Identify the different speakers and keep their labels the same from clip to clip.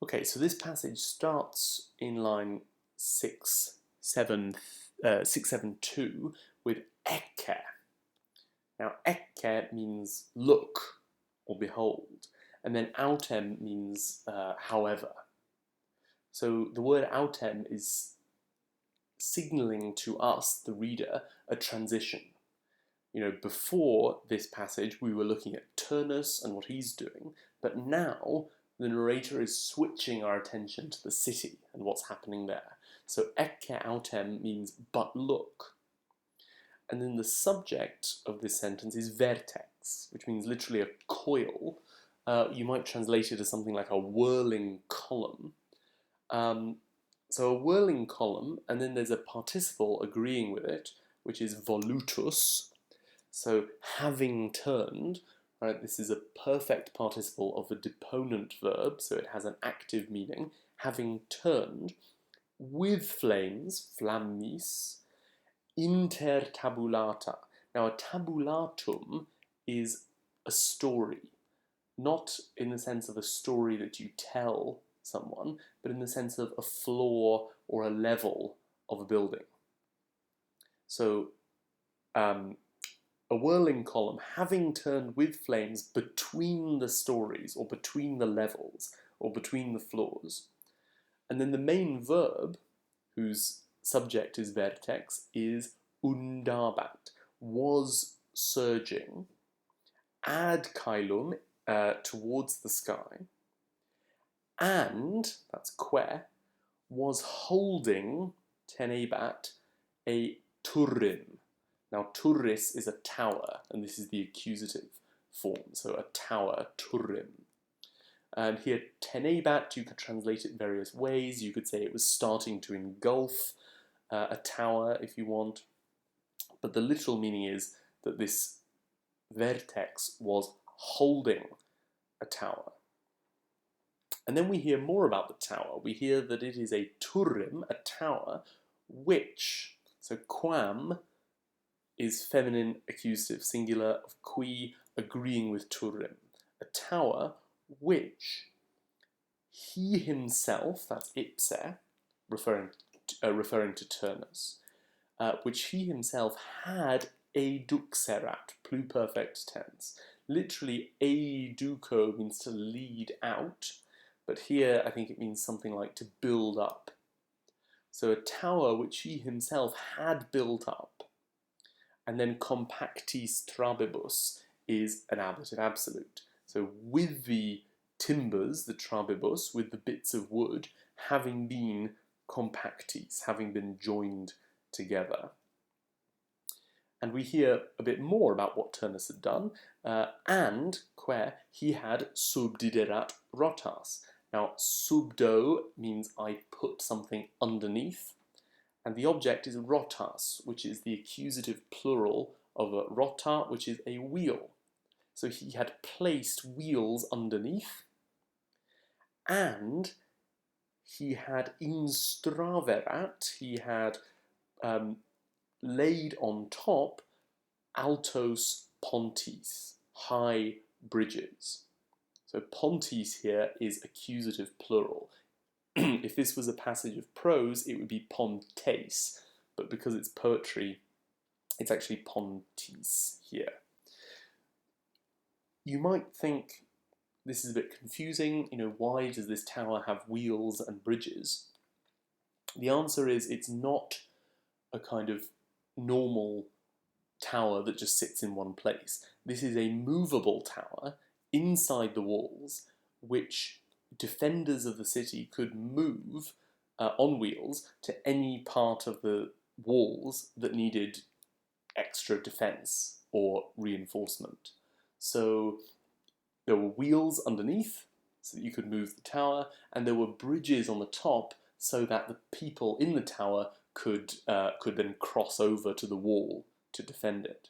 Speaker 1: Okay, so this passage starts in line 672 with ecce. Now, ecce means look or behold, and then autem means however. So the word autem is signaling to us, the reader, a transition. Before this passage, we were looking at Turnus and what he's doing, but now the narrator is switching our attention to the city and what's happening there. So ecce autem means but look. And then the subject of this sentence is vertex, which means literally a coil. You might translate it as something like a whirling column. So a whirling column, and then there's a participle agreeing with it, which is volutus. So having turned, right? This is a perfect participle of a deponent verb, so it has an active meaning. Having turned with flames, flammis, inter tabulata. Now, a tabulatum is a story, not in the sense of a story that you tell someone, but in the sense of a floor or a level of a building. So, a whirling column having turned with flames between the stories, or between the levels, or between the floors. And then the main verb, whose subject is vertex, is undabat, was surging, ad caelum, towards the sky, and, that's que, was holding, tenebat, a turrim. Now, turris is a tower, and this is the accusative form, so a tower, turrim. And here, tenebat, you could translate it various ways. You could say it was starting to engulf a tower, if you want. But the literal meaning is that this vertex was holding a tower. And then we hear more about the tower. We hear that it is a turrim, a tower, which, so quam is feminine accusative singular of qui agreeing with turrim, a tower which he himself, that's ipse, referring to Turnus, which he himself had eduxerat, pluperfect tense. Literally, educo means to lead out, but here I think it means something like to build up. So a tower which he himself had built up. And then compactis trabibus is an ablative absolute. So with the timbers, the trabibus, with the bits of wood, having been compactis, having been joined together. And we hear a bit more about what Turnus had done, and where he had subdiderat rotas. Now, subdo means I put something underneath, and the object is rotas, which is the accusative plural of a rota, which is a wheel. So he had placed wheels underneath, and he had instraverat, he had laid on top altos pontis, high bridges. So pontis here is accusative plural. If this was a passage of prose, it would be pontes, but because it's poetry, it's actually pontis here. You might think this is a bit confusing, why does this tower have wheels and bridges? The answer is it's not a kind of normal tower that just sits in one place. This is a movable tower inside the walls, which defenders of the city could move on wheels to any part of the walls that needed extra defense or reinforcement. So there were wheels underneath so that you could move the tower, and there were bridges on the top so that the people in the tower could then cross over to the wall to defend it.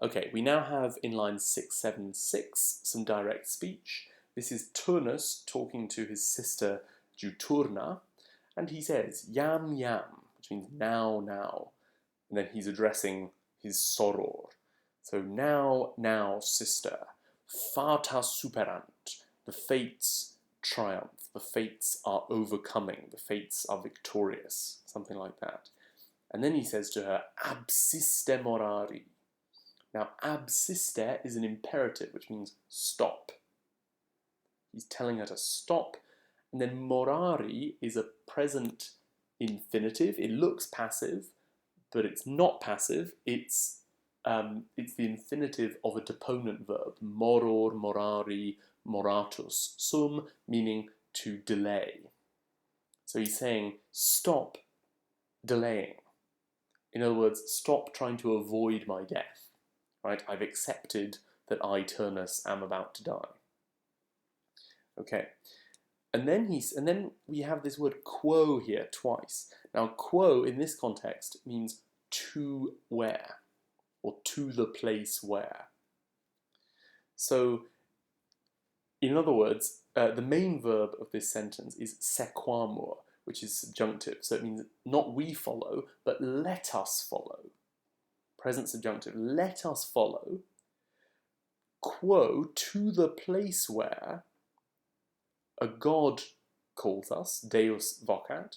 Speaker 1: Okay, we now have in line 676 some direct speech. This is Turnus talking to his sister Juturna, and he says, yam yam, which means now, now. And then he's addressing his soror. So now, now, sister, fata superant, the fates triumph. The fates are overcoming. The fates are victorious. Something like that. And then he says to her, absiste morari. Now, absiste is an imperative, which means stop. He's telling her to stop. And then morari is a present infinitive. It looks passive, but it's not passive. It's the infinitive of a deponent verb. Moror, morari, moratus. Sum, meaning to delay. So he's saying, stop delaying. In other words, stop trying to avoid my death. Right? I've accepted that I, Turnus, am about to die. Okay. And then we have this word quo here twice. Now, quo in this context means to where, or to the place where. So, in other words, the main verb of this sentence is sequamur, which is subjunctive. So it means not we follow, but let us follow. Present subjunctive, let us follow. Quo, to the place where a god calls us, Deus vocat,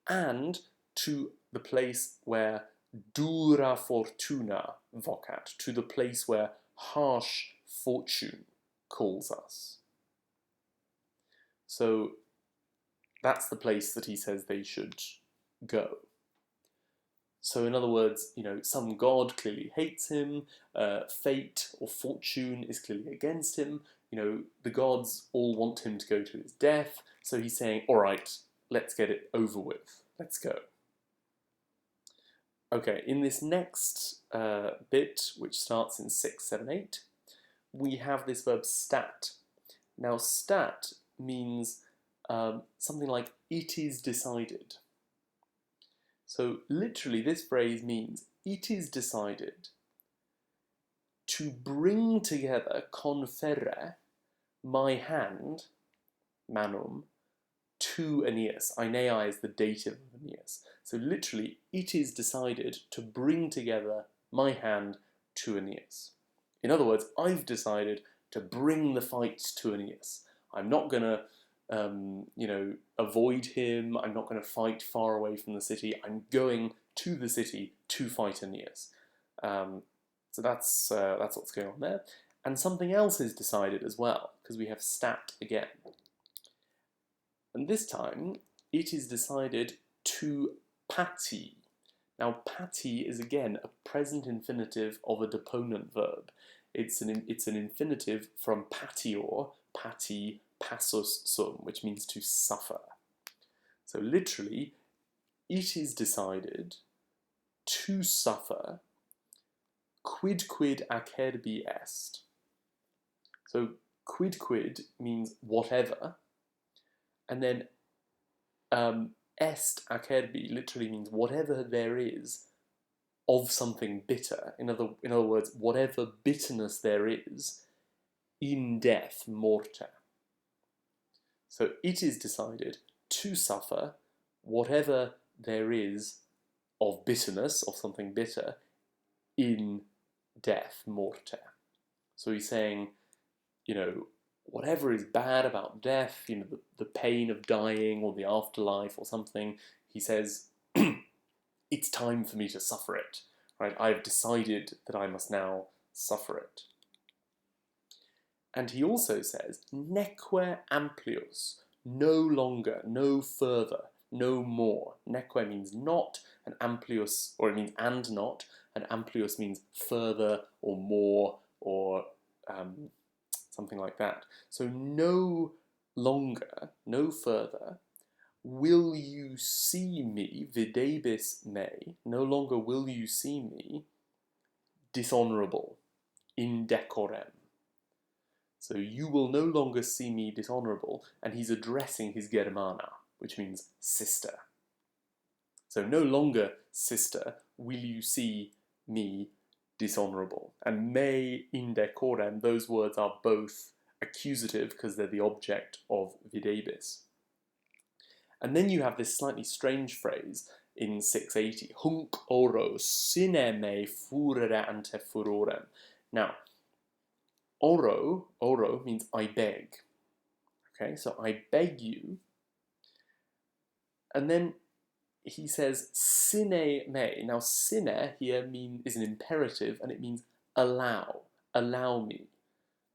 Speaker 1: and to the place where dura fortuna vocat, to the place where harsh fortune calls us. So that's the place that he says they should go. So in other words, some god clearly hates him, fate or fortune is clearly against him, the gods all want him to go to his death, so he's saying, all right, let's get it over with, let's go. Okay, in this next bit, which starts in 6, 7, 8, we have this verb stat. Now, stat means something like, it is decided. So, literally, this phrase means, it is decided to bring together, conferre, my hand, manum, to Aeneas. Aenei is the dative of Aeneas. So literally, it is decided to bring together my hand to Aeneas. In other words, I've decided to bring the fight to Aeneas. I'm not going to, avoid him. I'm not going to fight far away from the city. I'm going to the city to fight Aeneas. So that's what's going on there. And something else is decided as well, because we have stat again. And this time, it is decided to pati. Now, pati is again a present infinitive of a deponent verb. It's an infinitive from patior, pati, passus sum, which means to suffer. So literally, it is decided to suffer quid acerbi est. So quid means whatever, and then est acerbi literally means whatever there is of something bitter. In other words, whatever bitterness there is in death, morte. So it is decided to suffer whatever there is of bitterness, of something bitter, in death, morte. So he's saying, whatever is bad about death, the pain of dying or the afterlife or something, he says, it's time for me to suffer it, right? I've decided that I must now suffer it. And he also says, neque amplius, no longer, no further, no more. Neque means not, and amplius, or it means and not, and amplius means further or more or something like that. So no longer, no further, will you see me, videbis me, no longer will you see me dishonourable, indecorem. So you will no longer see me dishonourable, and he's addressing his Germana, which means sister. So no longer, sister, will you see me dishonourable. And me indecorem, those words are both accusative because they're the object of videbis. And then you have this slightly strange phrase in 680, hunc oro sine me furere ante furorem. Now, oro means I beg. Okay, so I beg you. And then he says sine me. Now sine here is an imperative and it means allow me.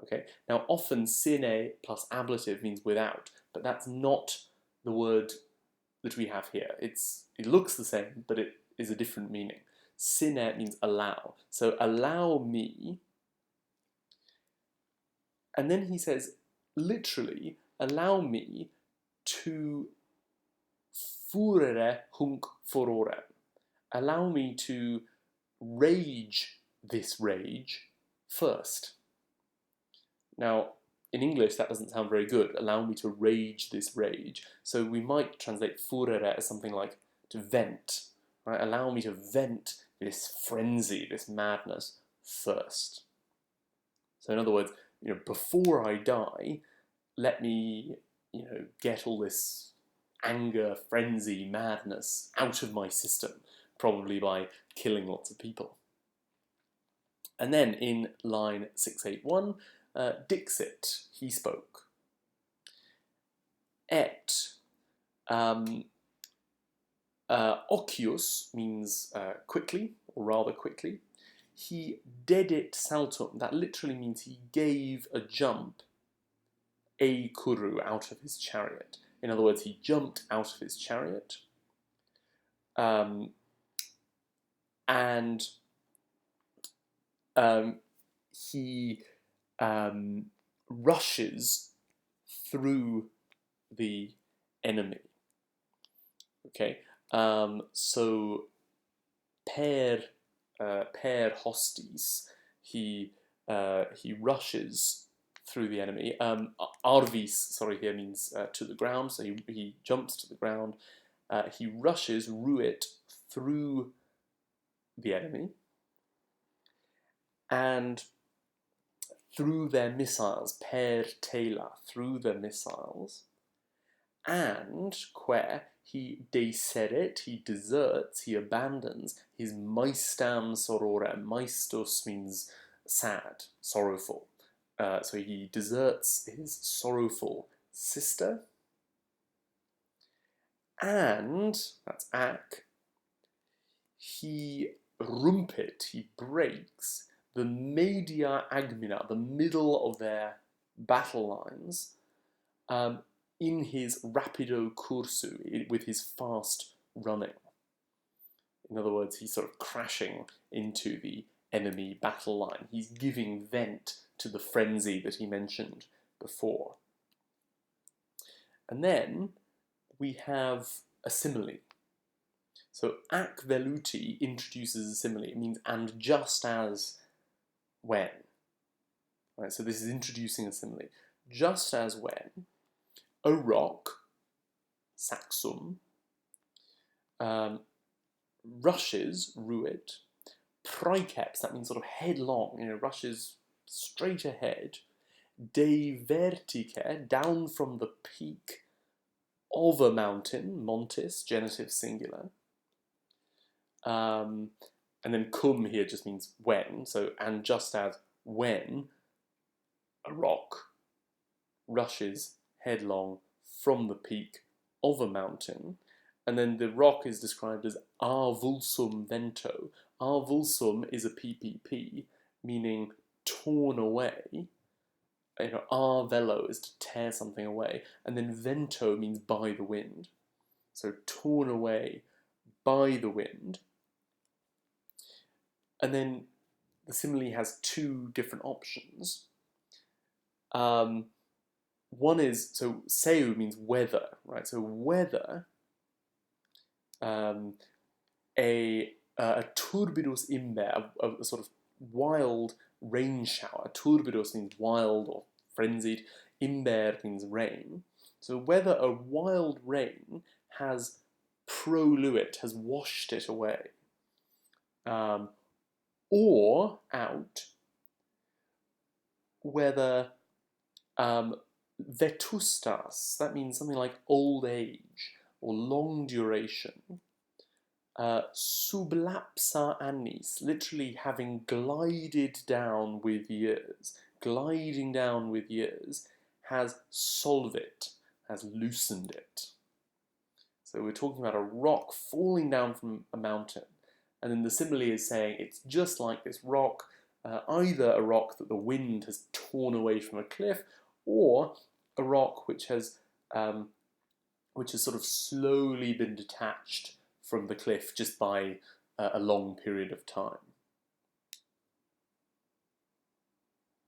Speaker 1: Okay, now often sine plus ablative means without, but that's not the word that we have here. It looks the same, but it is a different meaning. Sine means allow. So allow me. And then he says, literally, allow me to furere hunc furore. Allow me to rage this rage first. Now, in English, that doesn't sound very good. Allow me to rage this rage. So we might translate furere as something like to vent. Right? Allow me to vent this frenzy, this madness first. So in other words, before I die, let me, get all this anger, frenzy, madness out of my system, probably by killing lots of people. And then in line 681, Dixit, he spoke. Et. Ocius means quickly, or rather quickly. He dedit saltum, that literally means he gave a jump, a kuru, out of his chariot. In other words, he jumped out of his chariot. And he rushes through the enemy. Okay, so per hostis, he rushes through the enemy. Arvis, sorry, here means to the ground, so he jumps to the ground. He rushes, ruit, through the enemy, and through their missiles, per tela, through their missiles, and quer he deseret, he deserts, he abandons his maistam sororem. Maistos means sad, sorrowful. So he deserts his sorrowful sister, and, that's ac, he rumpet, he breaks the media agmina, the middle of their battle lines, in his rapido cursu, with his fast running. In other words, he's sort of crashing into the enemy battle line. He's giving vent to the frenzy that he mentioned before. And then we have a simile. So ac veluti introduces a simile. It means and just as when. Right, so this is introducing a simile. Just as when a rock, saxum, rushes, ruit, praecaps, that means sort of headlong, rushes straight ahead, de vertice, down from the peak of a mountain, montis, genitive singular. And then cum here just means when, so and just as when a rock rushes headlong from the peak of a mountain, and then the rock is described as avulsum vento. Avulsum is a PPP, meaning torn away. Velo is to tear something away, and then vento means by the wind. So torn away by the wind. And then the simile has two different options. One is, so seu means weather, right? So weather, a turbidus imber, a sort of wild rain shower. Turbidus means wild or frenzied. Imber means rain. So whether a wild rain has proluit, has washed it away, or out, whether vetustas, that means something like old age or long duration, sublapsa annis, literally having glided down with years, gliding down with years, has solvit, has loosened it. So we're talking about a rock falling down from a mountain. And then the simile is saying it's just like this rock, either a rock that the wind has torn away from a cliff, or a rock which has sort of slowly been detached from the cliff just by a long period of time.